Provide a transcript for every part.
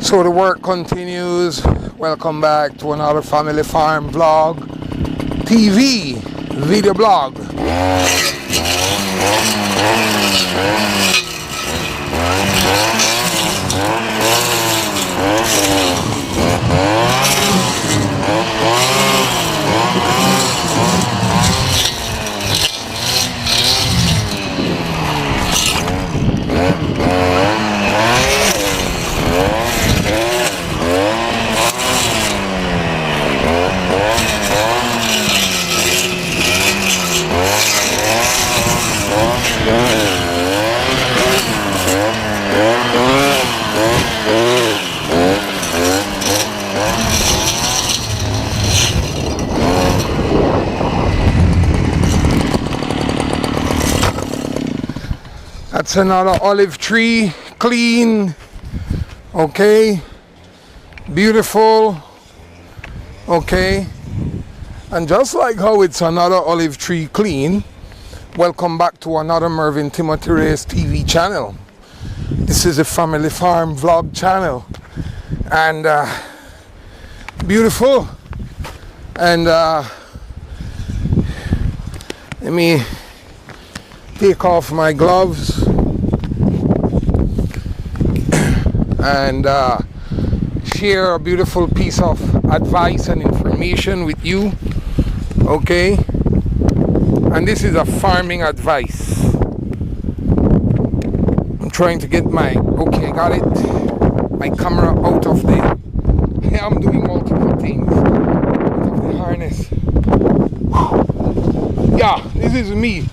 So the work continues. Welcome back to another family farm vlog, TV, video blog. That's another olive tree, clean, okay, beautiful, okay. And just like how it's another olive tree clean, welcome back to another Mervyn Timothy Reyes TV channel. This is a family farm vlog channel, and beautiful. And let me take off my gloves and share a beautiful piece of advice and information with you, okay? And this is a farming advice. I'm trying to get my, okay, got it, my camera out of the, I'm doing multiple things, out of the harness. Yeah, this is me,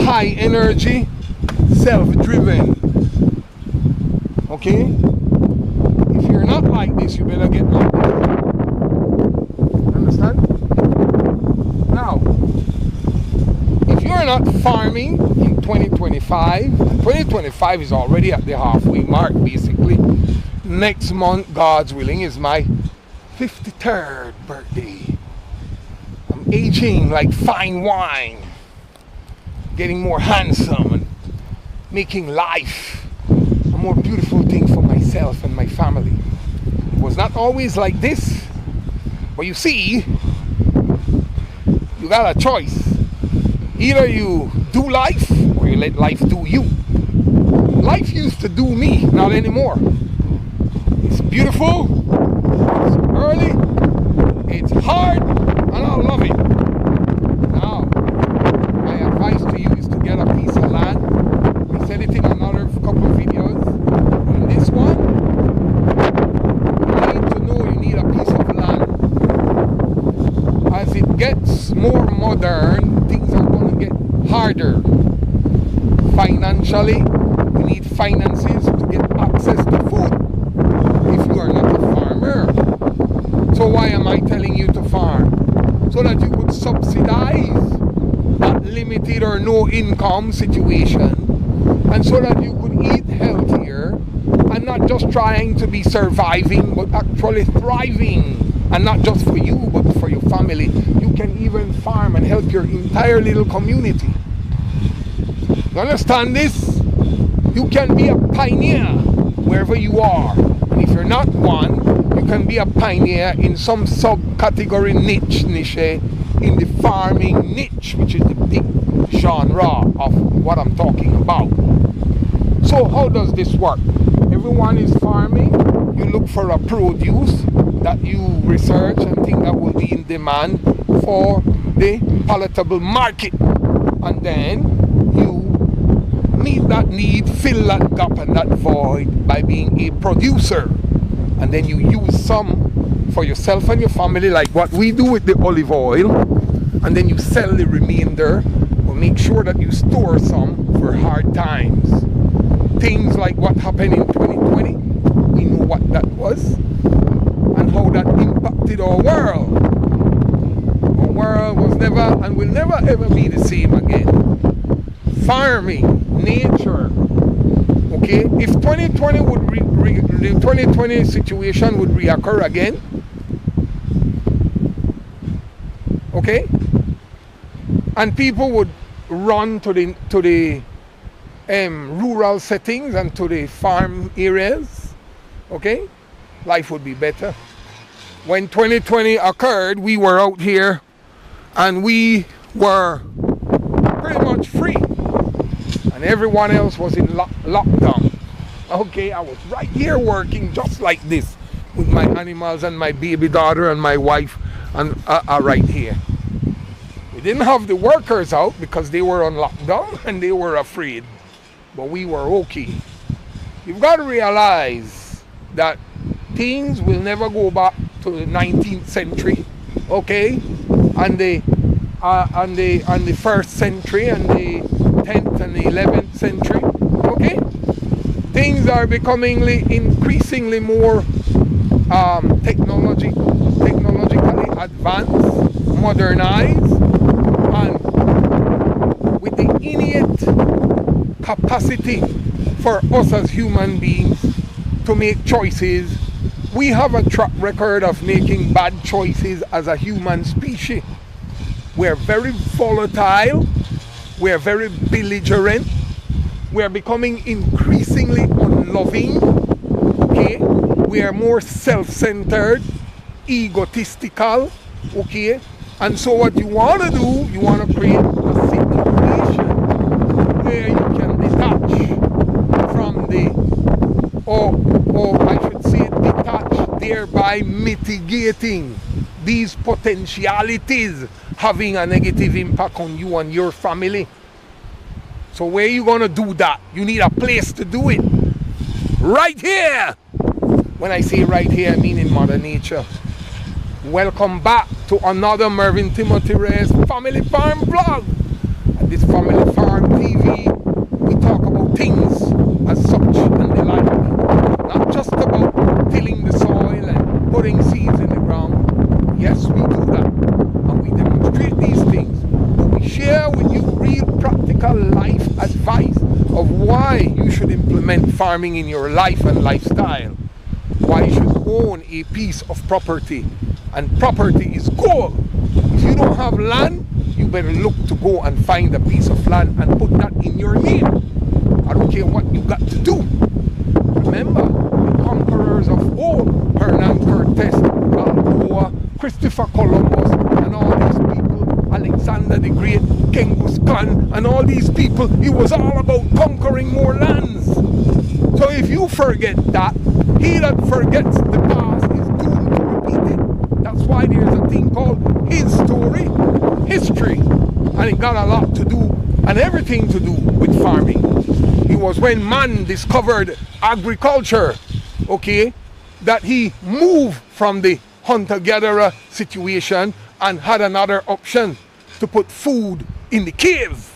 high energy, self-driven, okay? If you're not like this, you better get like this. Understand? Now, if you're not farming in 2025 is already at the halfway mark, basically. Next month, God's willing, is my 53rd birthday. I'm aging like fine wine, getting more handsome and making life a more beautiful thing for myself and my family. It was not always like this, but you see, you got a choice. Either you do life or you let life do you. Life used to do me, not anymore. It's beautiful, it's early, it's hard, and I love it. Now, my advice to you is to get a piece of land. I said it in another couple of videos. In this one, you need to know you need a piece of land. As it gets more modern, things are going to get harder. Financially, you need finances to get access to food if you are not a farmer. So why am I telling you to farm? So that you could subsidize that limited or no income situation, and so that you could eat healthier and not just trying to be surviving but actually thriving, and not just for you but for your family. You can even farm and help your entire little community. You understand this? You can be a pioneer wherever you are, and if you're not one, you can be a pioneer in some subcategory niche in the farming niche, which is the big genre of what I'm talking about. So how does this work? Everyone is farming. You look for a produce that you research and think that will be in demand for the palatable market, and then you meet that need, fill that gap and that void by being a producer, and then you use some for yourself and your family, like what we do with the olive oil, and then you sell the remainder, or make sure that you store some for hard times. Things like what happened in 2020, we know what that was and how that impacted our world. Our world was never and will never ever be the same again. Farming, nature, okay? If 2020 would the 2020 situation would reoccur again, okay, and people would run to the rural settings and to the farm areas, okay, life would be better. When 2020 occurred, we were out here and we were pretty much free. And everyone else was in lockdown. Okay, I was right here working just like this with my animals and my baby daughter and my wife and right here. We didn't have the workers out because they were on lockdown and they were afraid. But we were okay. You've got to realize that things will never go back to the 19th century, okay? And the first century and the 10th and the 11th century, okay? Things are becoming increasingly more technologically advanced, modernized, and with the innate capacity for us as human beings to make choices. We have a track record of making bad choices as a human species. We're very volatile, we're very belligerent, we're becoming increasingly unloving, okay? We are more self-centered, egotistical, okay? And so what you want to do, you want to create a situation where you can detach from the, or I should say detach, thereby mitigating these potentialities having a negative impact on you and your family. So where are you going to do that? You need a place to do it. Right here! When I say right here, I mean in Mother Nature. Welcome back to another Mervyn Timothy Reyes Family Farm vlog. At this Family Farm TV, we talk about things as such and the like. Not just about tilling the soil and putting seeds in the ground. Yes, we do that. And we demonstrate these things. But we share with you real practical life advice of why you should implement farming in your life and lifestyle. Why you should own a piece of property. And property is gold. If you don't have land, you better look to go and find a piece of land and put that in your name. I don't care what you got to do. Remember, the conquerors of old, Hernan Cortes, Balboa, Christopher Columbus, and all these people, Alexander the Great, Genghis Khan, and all these people, it was all about conquering more lands. So if you forget that, he that forgets the past is doomed to repeat it. That's why there's a thing called history, and it got a lot to do and everything to do with farming. It was when man discovered agriculture, okay, that he moved from the hunter-gatherer situation and had another option to put food in the cave.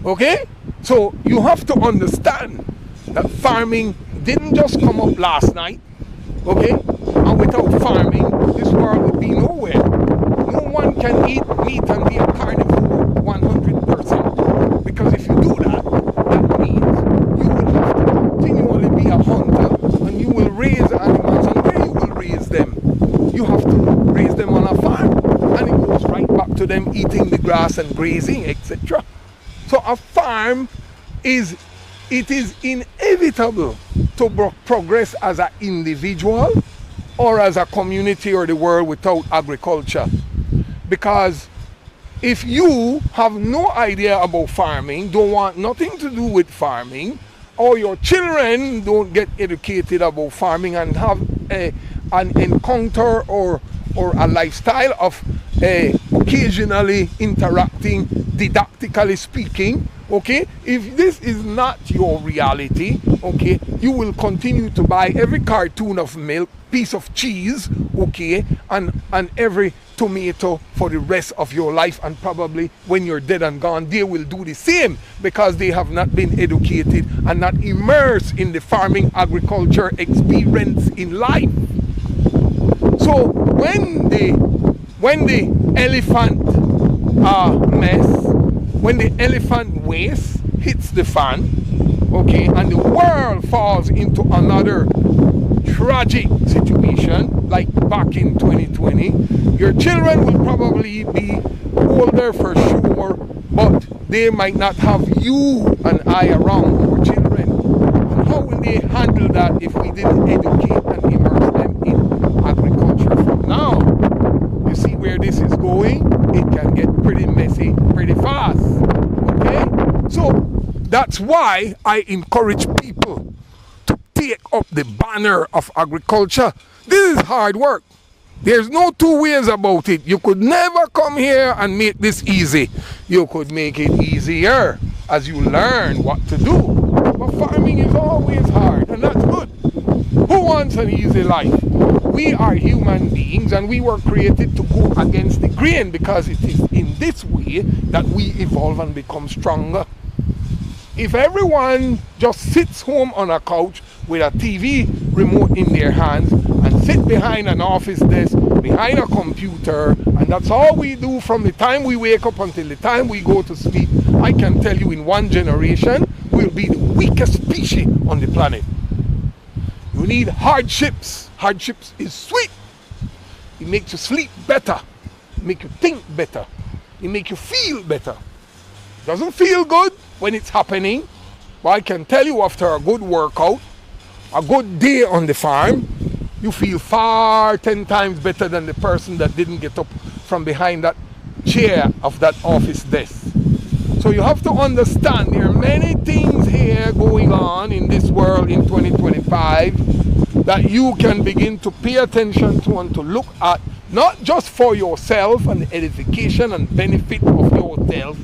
Okay? So you have to understand that farming didn't just come up last night. Okay? And without farming, this world would be nowhere. No one can eat meat and be a carnivore 100%. Because if you do that, that means you will have to continually be a hunter and you will raise animals. And where you will raise them? You have to raise them on a farm. And it goes right back to them eating the grass and grazing, etc. So a farm is inevitable to progress as an individual or as a community or the world without agriculture. Because if you have no idea about farming, don't want nothing to do with farming, or your children don't get educated about farming and have an encounter or a lifestyle of occasionally interacting, didactically speaking, okay, if this is not your reality, okay, you will continue to buy every carton of milk, piece of cheese, okay, and every tomato for the rest of your life, and probably when you're dead and gone, they will do the same because they have not been educated and not immersed in the farming agriculture experience in life. So when the elephant when the elephant waste hits the fan, okay, and the world falls into another tragic situation like back in 2020, your children will probably be older for sure, but they might not have you and I around, our children. And how will they handle that if we didn't educate and immerse that's why I encourage people to take up the banner of agriculture. This is hard work. There's no two ways about it. You could never come here and make this easy. You could make it easier as you learn what to do. But farming is always hard, and that's good. Who wants an easy life? We are human beings, and we were created to go against the grain, because it is in this way that we evolve and become stronger. If everyone just sits home on a couch with a TV remote in their hands and sit behind an office desk, behind a computer, and that's all we do from the time we wake up until the time we go to sleep, I can tell you in one generation we'll be the weakest species on the planet. You need hardships. Hardships is sweet. It makes you sleep better. It makes you think better. It makes you feel better. Doesn't feel good when it's happening, but I can tell you after a good workout, a good day on the farm, you feel 10 times better than the person that didn't get up from behind that chair of that office desk. So you have to understand there are many things here going on in this world in 2025 that you can begin to pay attention to and to look at, not just for yourself and the edification and benefit of yourself.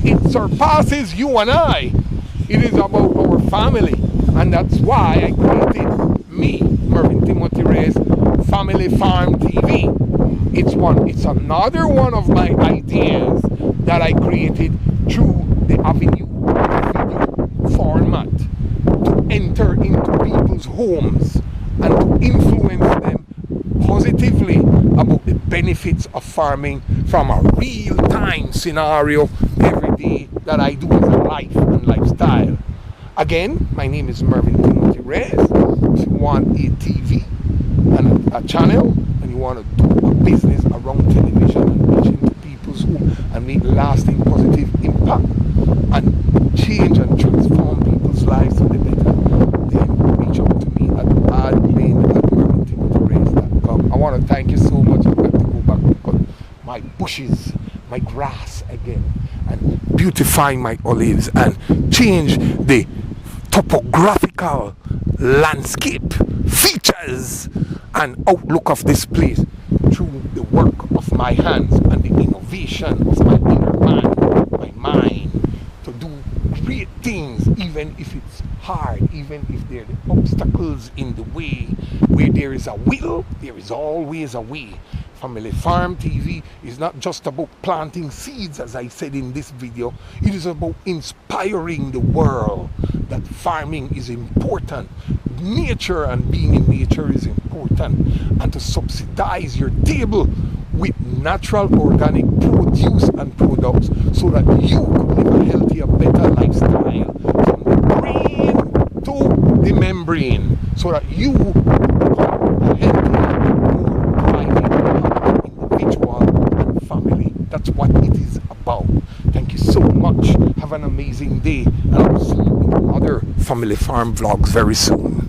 It surpasses you and I. It is about our family, and that's why I created me, Mervyn Timothy Reyes, Family Farm TV. It's another one of my ideas that I created through the avenue of video format to enter into people's homes and to influence them positively about the benefits of farming from a real-time scenario every day that I do as a life and lifestyle. Again, my name is Mervyn Timothy Reyes. If you want a TV and a channel and you want to do a business around television and reach into people's home and make lasting positive impact and change and transform people's lives for the better, then reach out to me at admin@mervyntimothyReyes.com. I want to thank you so much. I've got to go back and cut my bushes, my grass again, and beautify my olives and change the topographical landscape features and outlook of this place through the work of my hands and the innovation of my inner man, my mind, to do great things, even if it's hard, even if there are obstacles in the way. Where there is a will, there is always a way. Family Farm TV is not just about planting seeds, as I said in this video. It is about inspiring the world that farming is important. Nature and being in nature is important. And to subsidize your table with natural organic produce and products so that you could live a healthier, better lifestyle from the brain to the membrane, so that you become a healthier, more private, individual and family. That's what it is about. Thank you so much. Have an amazing day, and I'll see you in other Family Farm vlogs very soon.